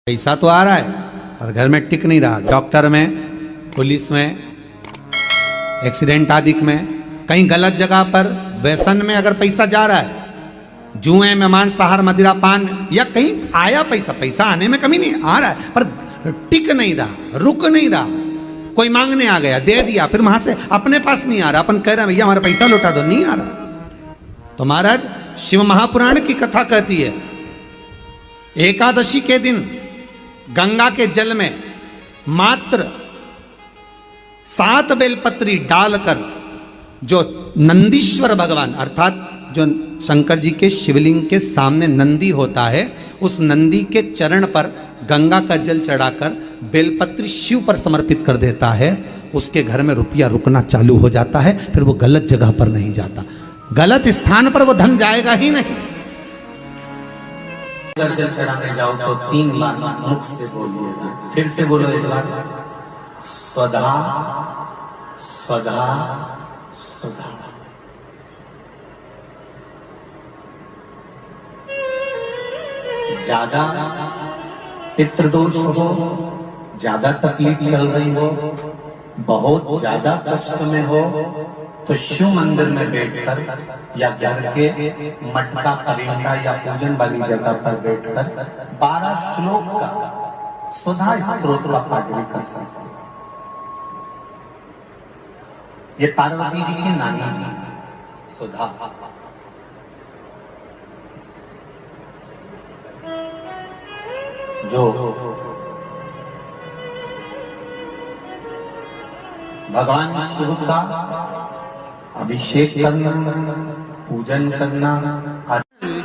पैसा तो आ रहा है पर घर में टिक नहीं रहा। डॉक्टर में, पुलिस में, एक्सीडेंट आदि में, कहीं गलत जगह पर, व्यसन में अगर पैसा जा रहा है, जुए में, मांसाहार, मदिरा पान, या कहीं आया पैसा, पैसा आने में कमी नहीं, आ रहा है पर टिक नहीं रहा, रुक नहीं रहा। कोई मांगने आ गया, दे दिया, फिर वहां से अपने पास नहीं आ रहा, अपन कह रहे हैं भैया हमारा पैसा लौटा दो, नहीं आ रहा। तो महाराज शिव महापुराण की कथा कहती है, एकादशी के दिन गंगा के जल में मात्र 7 बेलपत्री डालकर जो नंदीश्वर भगवान अर्थात जो शंकर जी के शिवलिंग के सामने नंदी होता है, उस नंदी के चरण पर गंगा का जल चढ़ाकर बेलपत्री शिव पर समर्पित कर देता है, उसके घर में रुपया रुकना चालू हो जाता है। फिर वो गलत जगह पर नहीं जाता, गलत स्थान पर वो धन जाएगा ही नहीं। अगर जल चढ़ाने जाओ तो 3 बार मुख से बोलिएगा, फिर से बोलो एक बार, स्वधा स्वधा स्वधा। ज्यादा पितृदोष हो, ज्यादा तकलीफ चल रही हो, बहुत ज्यादा कष्ट में हो, तो शिव मंदिर में बैठकर या घर के मटका करीटा या पूजन वाली जगह पर बैठकर 12 श्लोक का स्वधा स्तोत्र का पाठ भी कर सकते हैं। ये पार्वती जी की नानी जी सुधा। जो भगवान शिव का अभिषेक करना, पूजन करना।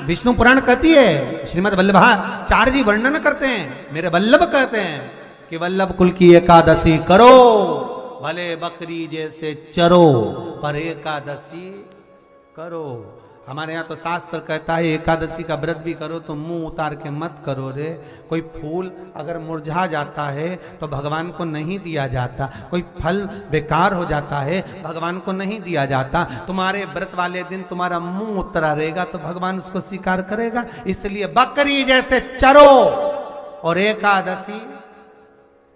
विष्णु पुराण कहती है, श्रीमद् वल्लभाचार्य जी वर्णन करते हैं, मेरे वल्लभ कहते हैं कि वल्लभ कुल की एकादशी करो, भले बकरी जैसे चरो, पर एकादशी करो। हमारे यहाँ तो शास्त्र कहता है एकादशी का व्रत भी करो तो मुंह उतार के मत करो रे। कोई फूल अगर मुरझा जाता है तो भगवान को नहीं दिया जाता, कोई फल बेकार हो जाता है भगवान को नहीं दिया जाता। तुम्हारे व्रत वाले दिन तुम्हारा मुंह उतरा रहेगा तो भगवान उसको स्वीकार करेगा। इसलिए बकरी जैसे चरो और एकादशी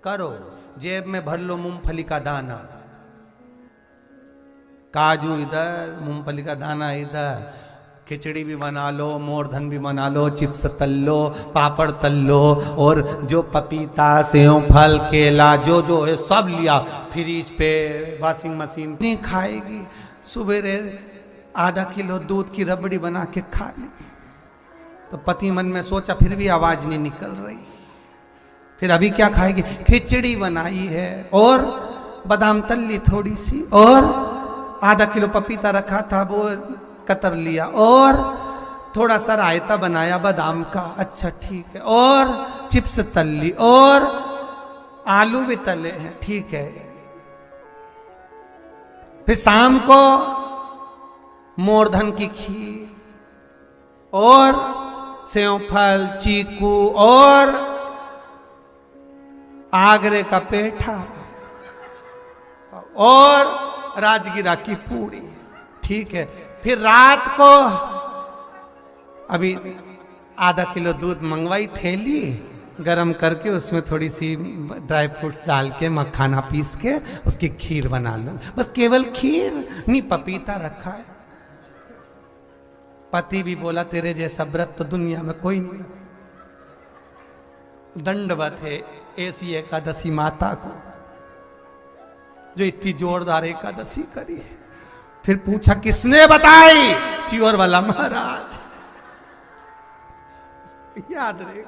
करो। जेब में भर लो मूंगफली का दाना, काजू इधर, मूंगफली का दाना इधर, खिचड़ी भी बना लो, मोरधन भी बना लो, चिप्स तल लो, पापड़ तल लो, और जो पपीता, सेव, फल, केला जो जो है सब लिया फ्रिज पे, वॉशिंग मशीन नहीं खाएगी। सुबह आधा किलो दूध की रबड़ी बना के खा ली। तो पति मन में सोचा फिर भी आवाज नहीं निकल रही, फिर अभी क्या खाएगी? खिचड़ी बनाई है और बादाम तल ली थोड़ी सी, और आधा किलो पपीता रखा था वो कतर लिया, और थोड़ा सा रायता बनाया बादाम का, अच्छा ठीक है, और चिप्स तल ली, और आलू भी तले हैं, ठीक है। फिर शाम को मोरधन की खीर और सेव फल, चीकू और आगरे का पेठा और राजगिरा की पूड़ी, ठीक है। फिर रात को अभी आधा किलो दूध मंगवाई, थैली गरम करके उसमें थोड़ी सी ड्राई फ्रूट्स डाल के, मखाना पीस के उसकी खीर बना लो। बस केवल खीर नहीं, पपीता रखा है। पति भी बोला तेरे जैसा व्रत तो दुनिया में कोई नहीं। दंडवत है ऐसी एकादशी माता को जो इतनी जोरदार एकादशी करी है। फिर पूछा किसने बताई? सियोर वाला महाराज, याद रहे।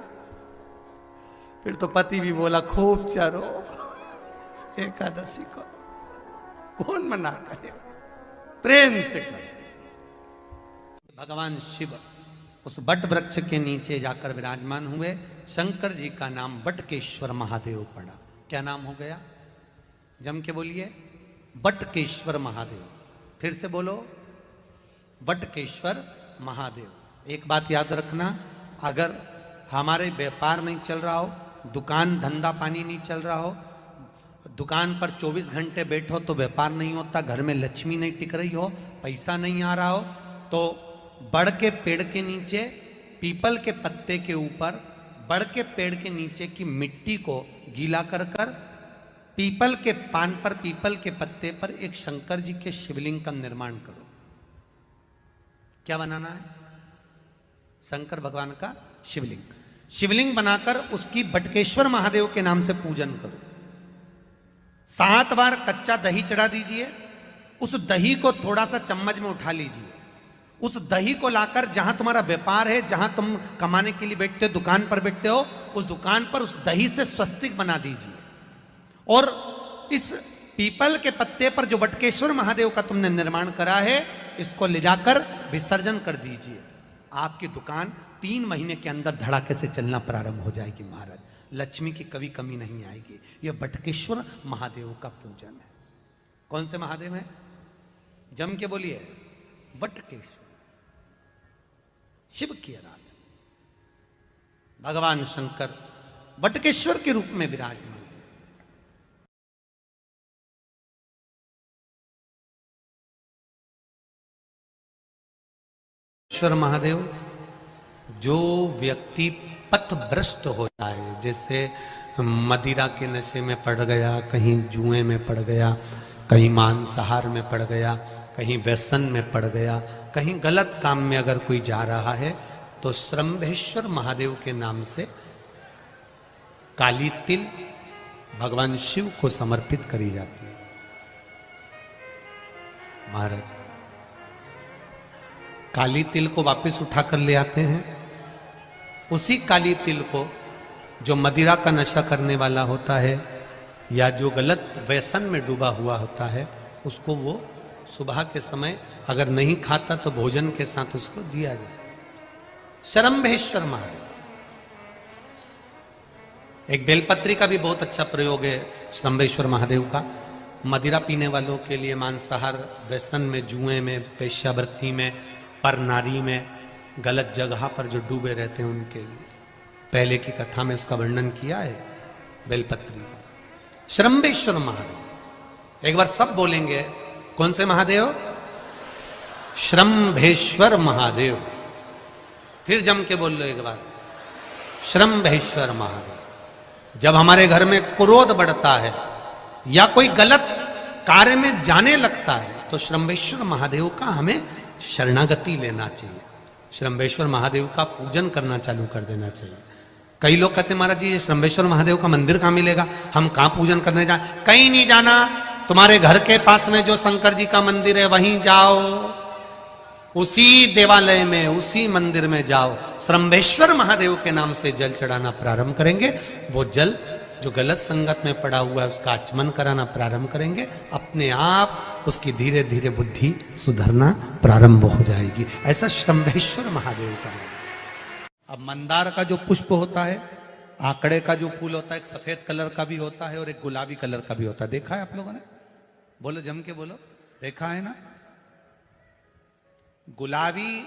फिर तो पति भी बोला खूब चरो एकादशी को, कौन मना करेगा, प्रेम से करो। भगवान शिव उस वट वृक्ष के नीचे जाकर विराजमान हुए। शंकर जी का नाम वटकेश्वर महादेव पड़ा। क्या नाम हो गया? जम के बोलिए, वटकेश्वर महादेव। फिर से बोलो, वटकेश्वर महादेव। एक बात याद रखना, अगर हमारे व्यापार नहीं चल रहा हो, दुकान धंधा पानी नहीं चल रहा हो, दुकान पर 24 घंटे बैठो तो व्यापार नहीं होता, घर में लक्ष्मी नहीं टिक रही हो, पैसा नहीं आ रहा हो, तो बड़ के पेड़ के नीचे पीपल के पत्ते के ऊपर बड़ के पेड़ के नीचे की मिट्टी को गीला कर कर पीपल के पान पर, पीपल के पत्ते पर एक शंकर जी के शिवलिंग का निर्माण करो। क्या बनाना है? शंकर भगवान का शिवलिंग। शिवलिंग बनाकर उसकी बटकेश्वर महादेव के नाम से पूजन करो। 7 बार कच्चा दही चढ़ा दीजिए। उस दही को थोड़ा सा चम्मच में उठा लीजिए। उस दही को लाकर जहां तुम्हारा व्यापार है, जहां तुम कमाने के लिए बैठते हो, दुकान पर बैठते हो, उस दुकान पर उस दही से स्वस्तिक बना दीजिए। और इस पीपल के पत्ते पर जो बटकेश्वर महादेव का तुमने निर्माण करा है, इसको ले जाकर विसर्जन कर दीजिए। आपकी दुकान 3 महीने के अंदर धड़ाके से चलना प्रारंभ हो जाएगी महाराज। लक्ष्मी की कभी कमी नहीं आएगी। यह बटकेश्वर महादेव का पूजन है। कौन से महादेव है? जम के बोलिए, बटकेश्वर, शिव की आराधना। भगवान शंकर बटकेश्वर के रूप में विराजमान। ईश्वर महादेव, जो व्यक्ति पथभ्रष्ट हो जाए, जैसे मदिरा के नशे में पड़ गया, कहीं जुए में पड़ गया, कहीं मांसाहार में पड़ गया, कहीं व्यसन में पड़ गया, कहीं गलत काम में अगर कोई जा रहा है, तो श्रंभेश्वर महादेव के नाम से काली तिल भगवान शिव को समर्पित करी जाती है। महाराज काली तिल को वापस उठाकर ले आते हैं। उसी काली तिल को जो मदिरा का नशा करने वाला होता है या जो गलत व्यसन में डूबा हुआ होता है, उसको वो सुबह के समय अगर नहीं खाता तो भोजन के साथ उसको दिया जाए। श्रंभेश्वर महादेव। एक बेलपत्री का भी बहुत अच्छा प्रयोग है श्रंभेश्वर महादेव का। मदिरा पीने वालों के लिए, मांसाहार, व्यसन में, जुए में, वेश्यावृत्ति में, पर नारी में, गलत जगह पर जो डूबे रहते हैं उनके लिए पहले की कथा में उसका वर्णन किया है बेलपत्री का। श्रंभेश्वर महादेव। एक बार सब बोलेंगे, कौन से महादेव? श्रंभेश्वर महादेव। फिर जम के बोल लो एक बार, श्रंभेश्वर महादेव। जब हमारे घर में क्रोध बढ़ता है या कोई गलत कार्य में जाने लगता है, तो श्रंभेश्वर महादेव का हमें शरणागति लेना चाहिए। श्रंभेश्वर महादेव का पूजन करना चालू कर देना चाहिए। कई लोग कहते हैं महाराज जी ये श्रंभेश्वर महादेव का मंदिर कहाँ मिलेगा, हम कहाँ पूजन करने जाए? कहीं नहीं जाना, तुम्हारे घर के पास में जो शंकर जी का मंदिर है वहीं जाओ, उसी देवालय में, उसी मंदिर में जाओ। श्रंभेश्वर महादेव के नाम से जल चढ़ाना प्रारंभ करेंगे। वो जल जो गलत संगत में पड़ा हुआ है उसका आचमन कराना प्रारंभ करेंगे। अपने आप उसकी धीरे धीरे बुद्धि सुधरना प्रारंभ हो जाएगी। ऐसा श्रंभेश्वर महादेव का है। अब मंदार का जो पुष्प होता है, आंकड़े का जो फूल होता है, एक सफेद कलर का भी होता है और एक गुलाबी कलर का भी होता है। देखा है आप लोगों ने? बोलो, जम के बोलो, देखा है ना? गुलाबी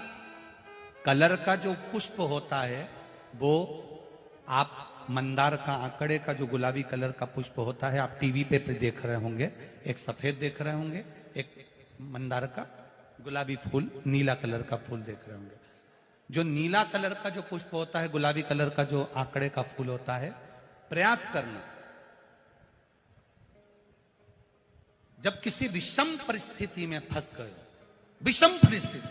कलर का जो पुष्प होता है वो आप मंदार का, आंकड़े का जो गुलाबी कलर का पुष्प होता है, आप टीवी पे देख रहे होंगे। एक सफेद देख रहे होंगे, एक मंदार का गुलाबी फूल, नीला कलर का फूल देख रहे होंगे। जो नीला कलर का जो पुष्प होता है, गुलाबी कलर का जो आंकड़े का फूल होता है, प्रयास करना जब किसी विषम परिस्थिति में फंस गए, विषम परिस्थिति,